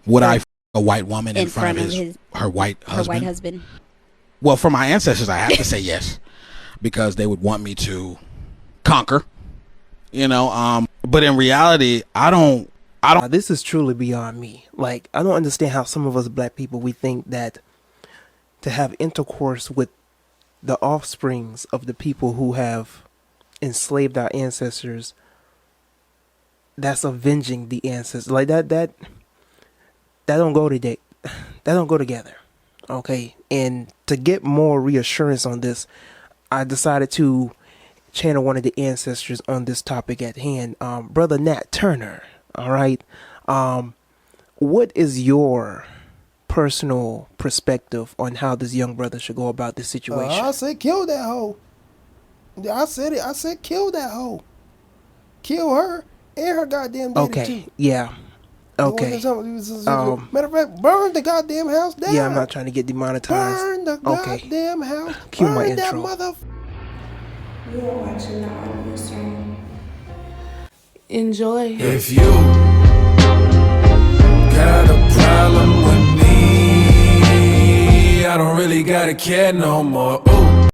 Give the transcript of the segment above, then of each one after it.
Would I a white woman in front of her white husband? Well, for my ancestors, I have to say yes, because they would want me to conquer, but in reality, I don't. This is truly beyond me. Like, I don't understand how some of us black people, we think that to have intercourse with the offsprings of the people who have enslaved our ancestors, that's avenging the ancestors. Like that don't go today. That don't go together. Okay. And to get more reassurance on this, I decided to channel one of the ancestors on this topic at hand. Brother Nat Turner. All right. What is your personal perspective on how this young brother should go about this situation? I said kill that hoe. I said it. I said kill that hoe. Kill her and her goddamn daddy Okay. too. Yeah. Okay. Matter of fact, burn the goddamn house down. Yeah, I'm not trying to get demonetized. Burn the goddamn house. Cue burn my that intro. You are watching the audio stream. Enjoy. If you got a problem with me, I don't really gotta care no more. Ooh.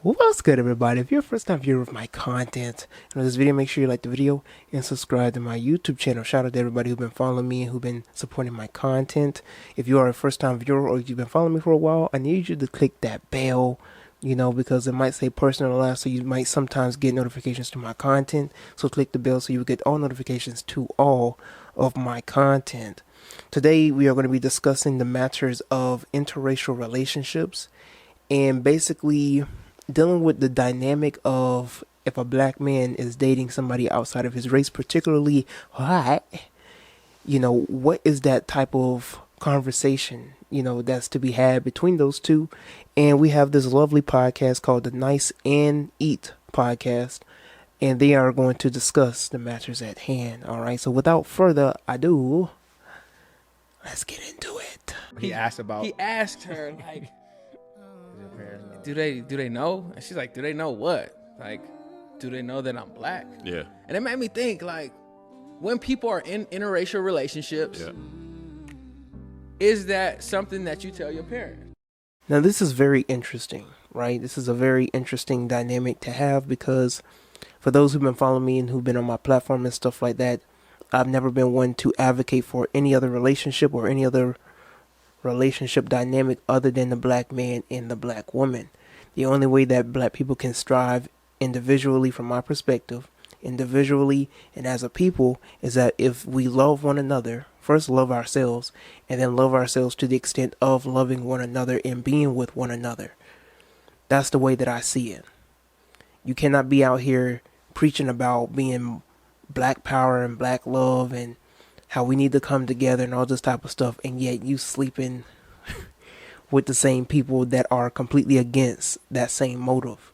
What's good, everybody? If you're a first time viewer of my content and this video, make sure you like the video and subscribe to my YouTube channel. Shout out to everybody who's been following me and who've been supporting my content. If you are a first time viewer or you've been following me for a while, I need you to click that bell, because it might say personalized, so you might sometimes get notifications to my content. So click the bell so you get all notifications to all of my content. Today, we are going to be discussing the matters of interracial relationships and basically dealing with the dynamic of if a black man is dating somebody outside of his race, particularly white, what is that type of conversation, that's to be had between those two. And we have this lovely podcast called the Nice and Eat podcast, and they are going to discuss the matters at hand. All right. So without further ado, let's get into it. He asked her, like, do they know? And she's like, do they know what? Like, do they know that I'm black? Yeah. And it made me think, like, when people are in interracial relationships, is that something that you tell your parents? Now, this is very interesting, right? This is a very interesting dynamic to have, because for those who've been following me and who've been on my platform and stuff like that, I've never been one to advocate for any other relationship or any other relationship dynamic other than the black man and the black woman. The only way that black people can strive individually, from my perspective, individually and as a people, is that if we love one another, first love ourselves, and then love ourselves to the extent of loving one another and being with one another. That's the way that I see it. You cannot be out here preaching about being black power and black love and how we need to come together and all this type of stuff, and yet you sleeping with the same people that are completely against that same motive.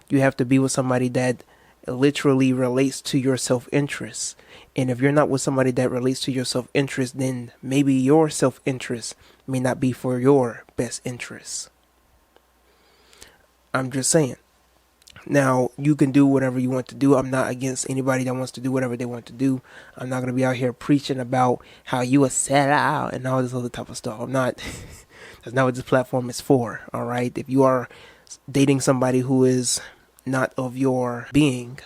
You have to be with somebody that literally relates to your self-interest. And if you're not with somebody that relates to your self-interest, then maybe your self-interest may not be for your best interests. I'm just saying. Now, you can do whatever you want to do. I'm not against anybody that wants to do whatever they want to do. I'm not going to be out here preaching about how you are set out and all this other type of stuff. I'm not. That's not what this platform is for. All right. If you are dating somebody who is not of your being,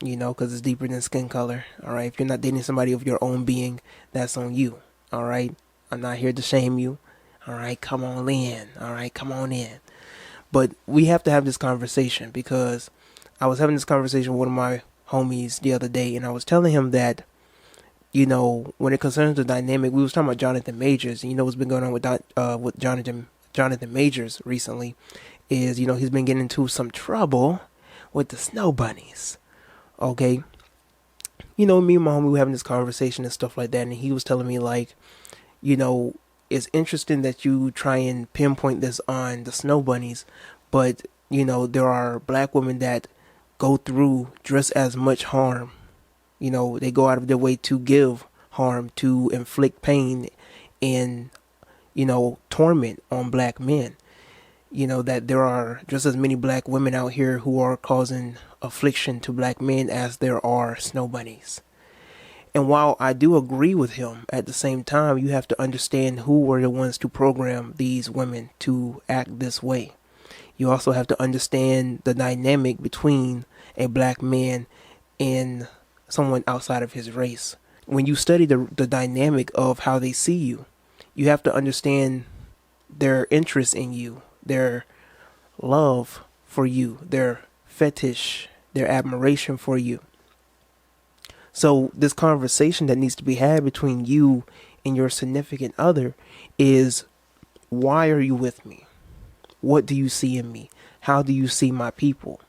because it's deeper than skin color. All right. If you're not dating somebody of your own being, that's on you. All right. I'm not here to shame you. All right. Come on in. All right. Come on in. But we have to have this conversation, because I was having this conversation with one of my homies the other day, and I was telling him that, when it concerns the dynamic, we was talking about Jonathan Majors, and what's been going on with Jonathan Majors recently is, he's been getting into some trouble with the snow bunnies. Okay. Me and my homie were having this conversation and stuff like that, and he was telling me, like, it's interesting that you try and pinpoint this on the snow bunnies, but, there are black women that go through just as much harm. They go out of their way to give harm, to inflict pain and, torment on black men. That there are just as many black women out here who are causing affliction to black men as there are snow bunnies. And while I do agree with him, at the same time, you have to understand who were the ones to program these women to act this way. You also have to understand the dynamic between a black man and someone outside of his race. When you study the dynamic of how they see you, you have to understand their interest in you, their love for you, their fetish, their admiration for you. So this conversation that needs to be had between you and your significant other is, why are you with me? What do you see in me? How do you see my people?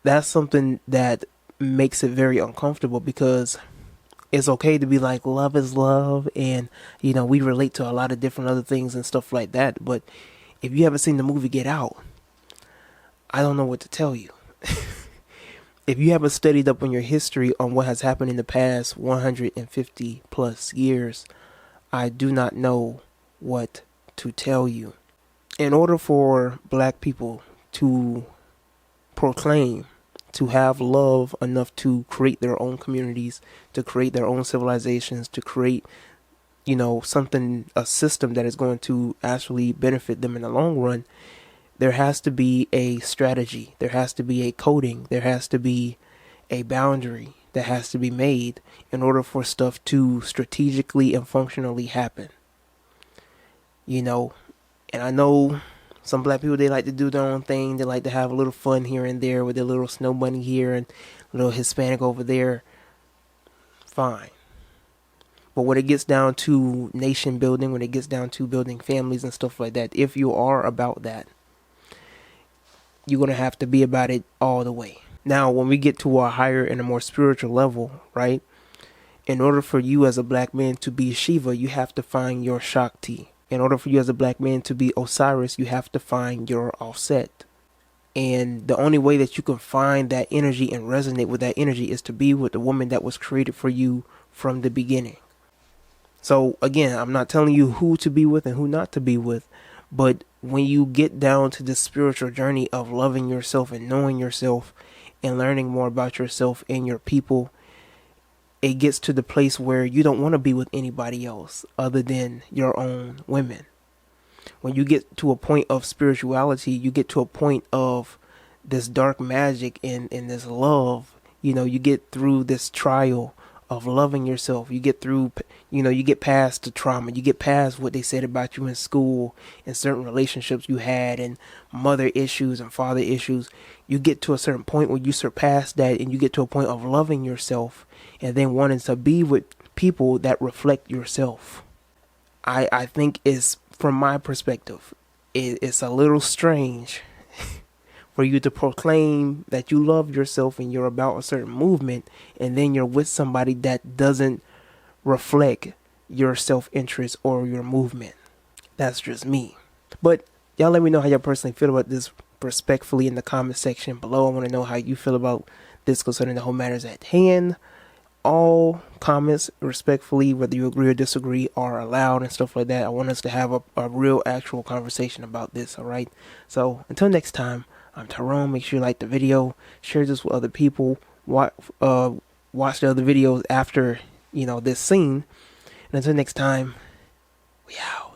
That's something that makes it very uncomfortable, because it's okay to be like, love is love, and we relate to a lot of different other things and stuff like that. But if you haven't seen the movie Get Out, I don't know what to tell you. If you haven't studied up on your history on what has happened in the past 150 plus years, I do not know what to tell you. In order for black people to proclaim, to have love enough to create their own communities, to create their own civilizations, to create, something, a system that is going to actually benefit them in the long run, there has to be a strategy. There has to be a coding. There has to be a boundary that has to be made in order for stuff to strategically and functionally happen. And I know some black people, they like to do their own thing. They like to have a little fun here and there with their little snow bunny here and a little Hispanic over there. Fine. But when it gets down to nation building, when it gets down to building families and stuff like that, if you are about that, you're going to have to be about it all the way. Now, when we get to a higher and a more spiritual level, right? In order for you as a black man to be Shiva, you have to find your Shakti. In order for you as a black man to be Osiris, you have to find your Offset. And the only way that you can find that energy and resonate with that energy is to be with the woman that was created for you from the beginning. So again, I'm not telling you who to be with and who not to be with, but when you get down to this spiritual journey of loving yourself and knowing yourself and learning more about yourself and your people, it gets to the place where you don't want to be with anybody else other than your own women. When you get to a point of spirituality, you get to a point of this dark magic and this love. You get through this trial of loving yourself. You get through, you get past the trauma. You get past what they said about you in school and certain relationships you had and mother issues and father issues. You get to a certain point where you surpass that and you get to a point of loving yourself and then wanting to be with people that reflect yourself. I think it's, from my perspective, it's a little strange for you to proclaim that you love yourself and you're about a certain movement, and then you're with somebody that doesn't reflect your self-interest or your movement. That's just me. But y'all let me know how y'all personally feel about this respectfully in the comment section below. I want to know how you feel about this concerning the whole matters at hand. All comments, respectfully, whether you agree or disagree, are allowed and stuff like that. I want us to have a real actual conversation about this, alright? So until next time, I'm Tyrone. Make sure you like the video, share this with other people, watch the other videos after this scene, and until next time, we out.